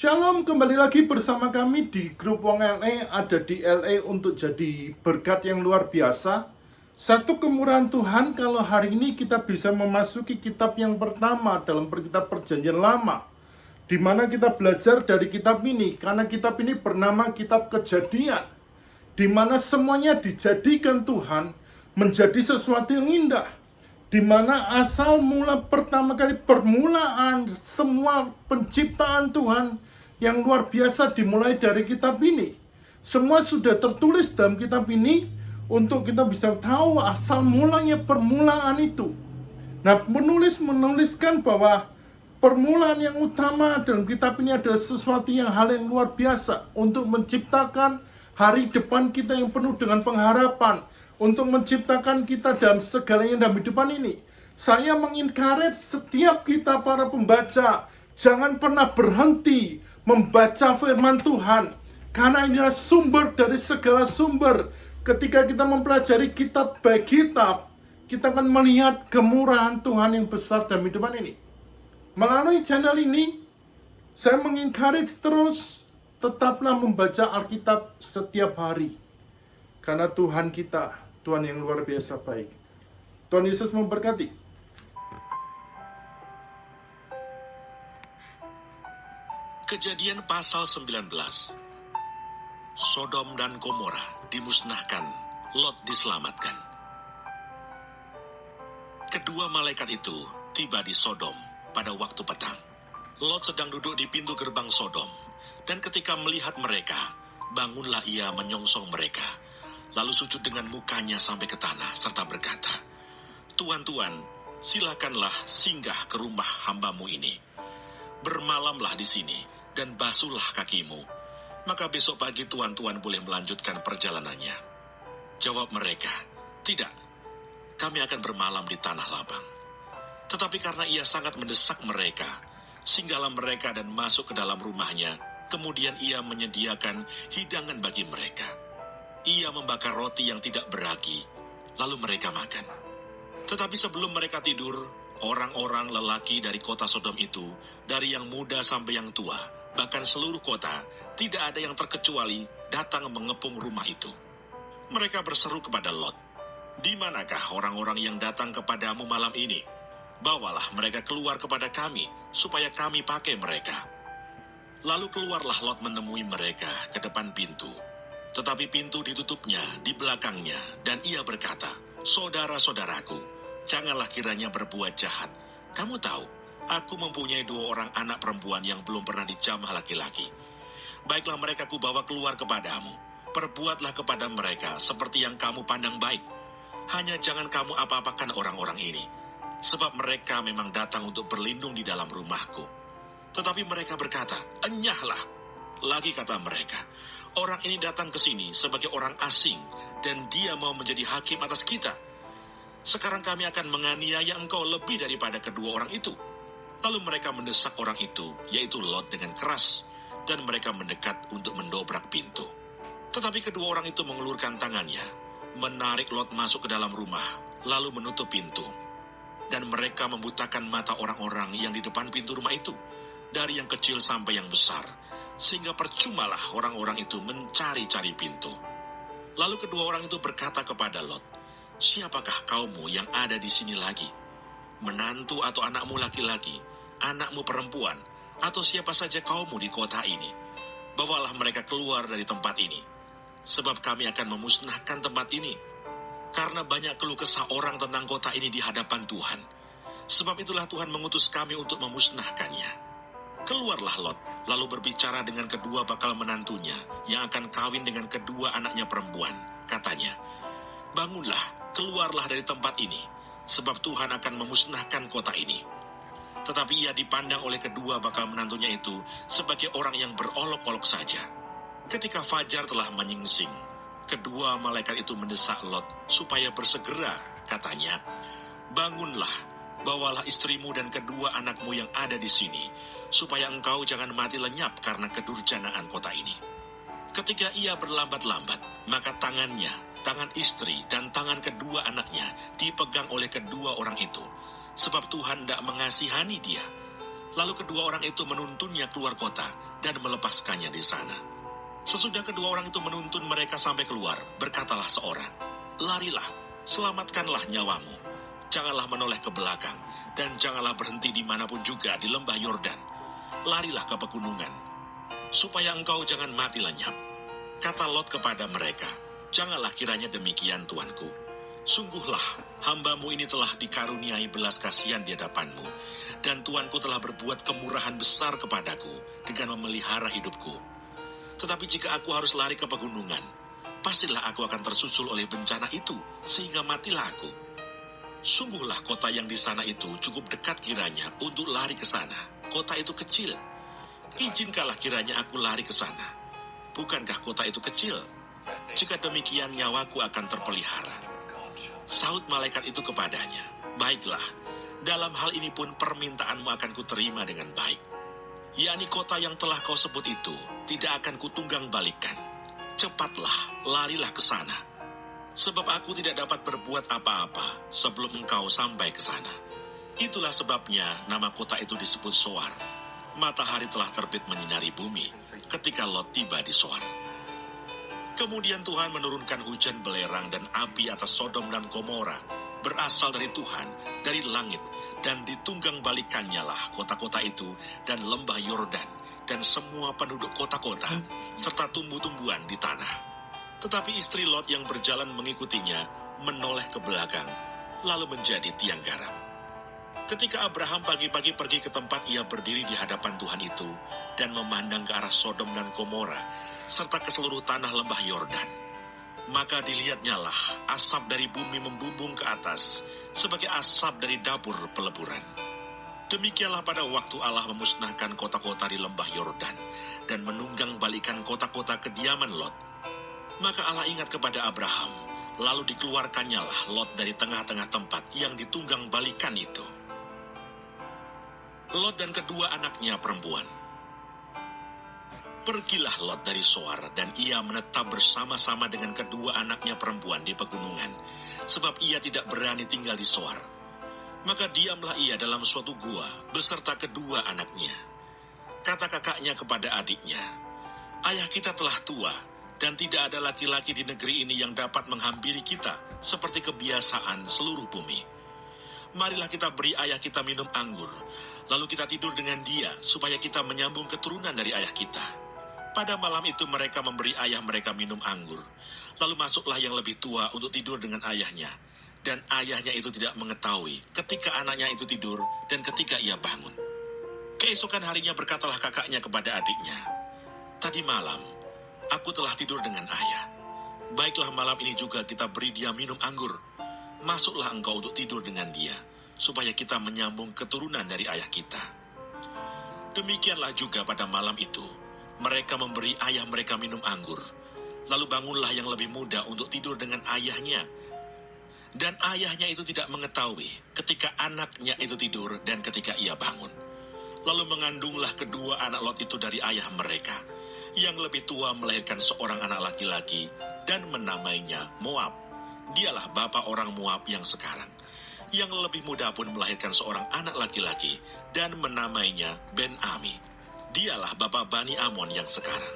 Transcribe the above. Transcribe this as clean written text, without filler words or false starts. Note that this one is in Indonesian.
Shalom, kembali lagi bersama kami di grup Wong LA, ada di LA untuk jadi berkat yang luar biasa. Satu kemurahan Tuhan kalau hari ini kita bisa memasuki kitab yang pertama dalam kitab Perjanjian Lama, di mana kita belajar dari kitab ini, karena kitab ini bernama Kitab Kejadian, di mana semuanya dijadikan Tuhan menjadi sesuatu yang indah, di mana asal mula pertama kali permulaan semua penciptaan Tuhan yang luar biasa dimulai dari kitab ini. Semua sudah tertulis dalam kitab ini untuk kita bisa tahu asal mulanya permulaan itu. Nah, penulis menuliskan bahwa permulaan yang utama dalam kitab ini adalah sesuatu yang hal yang luar biasa untuk menciptakan hari depan kita yang penuh dengan pengharapan, untuk menciptakan kita dalam segalanya dalam hidupan ini. Saya mengencourage setiap kita para pembaca, jangan pernah berhenti membaca firman Tuhan, karena inilah sumber dari segala sumber. Ketika kita mempelajari kitab by kitab, kita akan melihat kemurahan Tuhan yang besar dalam hidupan ini. Melalui channel ini, saya mengencourage terus, tetaplah membaca Alkitab setiap hari. Karena Tuhan kita, Tuhan yang luar biasa baik. Tuhan Yesus memberkati. Kejadian pasal 19. Sodom dan Gomora dimusnahkan, Lot diselamatkan. Kedua malaikat itu tiba di Sodom pada waktu petang. Lot sedang duduk di pintu gerbang Sodom, dan ketika melihat mereka, bangunlah ia menyongsong mereka, lalu sujud dengan mukanya sampai ke tanah, serta berkata, "Tuan-tuan, silakanlah singgah ke rumah hambamu ini. Bermalamlah di sini, dan basuhlah kakimu, maka besok pagi tuan-tuan boleh melanjutkan perjalanannya." Jawab mereka, "Tidak, kami akan bermalam di tanah lapang." Tetapi karena ia sangat mendesak mereka, singgahlah mereka dan masuk ke dalam rumahnya. Kemudian ia menyediakan hidangan bagi mereka. Ia membakar roti yang tidak beragi, lalu mereka makan. Tetapi sebelum mereka tidur, orang-orang lelaki dari kota Sodom itu, dari yang muda sampai yang tua, bahkan seluruh kota, tidak ada yang terkecuali datang mengepung rumah itu. Mereka berseru kepada Lot, "Di manakah orang-orang yang datang kepadamu malam ini? Bawalah mereka keluar kepada kami, supaya kami pakai mereka." Lalu keluarlah Lot menemui mereka ke depan pintu. Tetapi pintu ditutupnya di belakangnya, dan ia berkata, "Saudara-saudaraku, janganlah kiranya berbuat jahat. Kamu tahu, aku mempunyai 2 orang anak perempuan yang belum pernah dijamah laki-laki. Baiklah mereka kubawa keluar kepadamu. Perbuatlah kepada mereka seperti yang kamu pandang baik. Hanya jangan kamu apa-apakan orang-orang ini, sebab mereka memang datang untuk berlindung di dalam rumahku." Tetapi mereka berkata, "Enyahlah." Lagi kata mereka, "Orang ini datang ke sini sebagai orang asing, dan dia mau menjadi hakim atas kita. Sekarang kami akan menganiaya engkau lebih daripada kedua orang itu." Lalu mereka mendesak orang itu, yaitu Lot, dengan keras, dan mereka mendekat untuk mendobrak pintu. Tetapi kedua orang itu mengulurkan tangannya, menarik Lot masuk ke dalam rumah, lalu menutup pintu. Dan mereka membutakan mata orang-orang yang di depan pintu rumah itu, dari yang kecil sampai yang besar, sehingga percumalah orang-orang itu mencari-cari pintu. Lalu kedua orang itu berkata kepada Lot, "Siapakah kaummu yang ada di sini lagi? Menantu atau anakmu laki-laki, anakmu perempuan, atau siapa saja kaummu di kota ini? Bawalah mereka keluar dari tempat ini, sebab kami akan memusnahkan tempat ini. Karena banyak keluh kesah orang tentang kota ini di hadapan Tuhan. Sebab itulah Tuhan mengutus kami untuk memusnahkannya." Keluarlah Lot, lalu berbicara dengan kedua bakal menantunya, yang akan kawin dengan kedua anaknya perempuan. Katanya, "Bangunlah, keluarlah dari tempat ini, sebab Tuhan akan memusnahkan kota ini." Tetapi ia dipandang oleh kedua bakal menantunya itu sebagai orang yang berolok-olok saja. Ketika fajar telah menyingsing, kedua malaikat itu mendesak Lot supaya bersegera. Katanya, "Bangunlah, bawalah istrimu dan kedua anakmu yang ada di sini, supaya engkau jangan mati lenyap karena kedurjanaan kota ini." Ketika ia berlambat-lambat, maka tangannya, tangan istri, dan tangan kedua anaknya dipegang oleh kedua orang itu, sebab Tuhan tidak mengasihani dia. Lalu kedua orang itu menuntunnya keluar kota, dan melepaskannya di sana. Sesudah kedua orang itu menuntun mereka sampai keluar, berkatalah seorang, "Larilah, selamatkanlah nyawamu. Janganlah menoleh ke belakang, dan janganlah berhenti dimanapun juga di lembah Yordan. Larilah ke pegunungan, supaya engkau jangan mati lenyap." Kata Lot kepada mereka, "Janganlah kiranya demikian, tuanku. Sungguhlah, hambamu ini telah dikaruniai belas kasihan di hadapanmu, dan tuanku telah berbuat kemurahan besar kepadaku dengan memelihara hidupku. Tetapi jika aku harus lari ke pegunungan, pastilah aku akan tersusul oleh bencana itu, sehingga matilah aku. Sungguhlah kota yang di sana itu cukup dekat kiranya untuk lari ke sana. Kota itu kecil. Izinkanlah kiranya aku lari ke sana. Bukankah kota itu kecil? Jika demikian nyawaku akan terpelihara." Sahut malaikat itu kepadanya, "Baiklah, dalam hal ini pun permintaanmu akan kuterima dengan baik. Yakni kota yang telah kau sebut itu tidak akan kutunggang balikan. Cepatlah, larilah ke sana. Sebab aku tidak dapat berbuat apa-apa sebelum engkau sampai ke sana." Itulah sebabnya nama kota itu disebut Soar. Matahari telah terbit menyinari bumi ketika Lot tiba di Soar. Kemudian Tuhan menurunkan hujan belerang dan api atas Sodom dan Gomora, berasal dari Tuhan, dari langit, dan ditunggang balikannya lah kota-kota itu dan lembah Yordan, dan semua penduduk kota-kota, serta tumbuh-tumbuhan di tanah. Tetapi istri Lot yang berjalan mengikutinya, menoleh ke belakang, lalu menjadi tiang garam. Ketika Abraham pagi-pagi pergi ke tempat ia berdiri di hadapan Tuhan itu, dan memandang ke arah Sodom dan Gomora, serta ke seluruh tanah lembah Yordan, maka dilihatnyalah asap dari bumi membumbung ke atas, sebagai asap dari dapur peleburan. Demikianlah pada waktu Allah memusnahkan kota-kota di lembah Yordan, dan menunggang balikan kota-kota kediaman Lot. Maka Allah ingat kepada Abraham, lalu dikeluarkannyalah Lot dari tengah-tengah tempat yang ditunggang balikan itu. Lot dan kedua anaknya perempuan. Pergilah Lot dari Soar, dan ia menetap bersama-sama dengan kedua anaknya perempuan di pegunungan, sebab ia tidak berani tinggal di Soar. Maka diamlah ia dalam suatu gua beserta kedua anaknya. Kata kakaknya kepada adiknya, "Ayah kita telah tua, dan tidak ada laki-laki di negeri ini yang dapat menghampiri kita, seperti kebiasaan seluruh bumi. Marilah kita beri ayah kita minum anggur, lalu kita tidur dengan dia, supaya kita menyambung keturunan dari ayah kita." Pada malam itu mereka memberi ayah mereka minum anggur. Lalu masuklah yang lebih tua untuk tidur dengan ayahnya. Dan ayahnya itu tidak mengetahui ketika anaknya itu tidur dan ketika ia bangun. Keesokan harinya berkatalah kakaknya kepada adiknya, "Tadi malam, aku telah tidur dengan ayah. Baiklah malam ini juga kita beri dia minum anggur. Masuklah engkau untuk tidur dengan dia, supaya kita menyambung keturunan dari ayah kita." Demikianlah juga pada malam itu, mereka memberi ayah mereka minum anggur. Lalu bangunlah yang lebih muda untuk tidur dengan ayahnya. Dan ayahnya itu tidak mengetahui ketika anaknya itu tidur dan ketika ia bangun. Lalu mengandunglah kedua anak Lot itu dari ayah mereka. Yang lebih tua melahirkan seorang anak laki-laki dan menamainya Moab. Dialah bapa orang Moab yang sekarang. Yang lebih muda pun melahirkan seorang anak laki-laki dan menamainya Ben-Ami. Dialah bapa Bani Amon yang sekarang.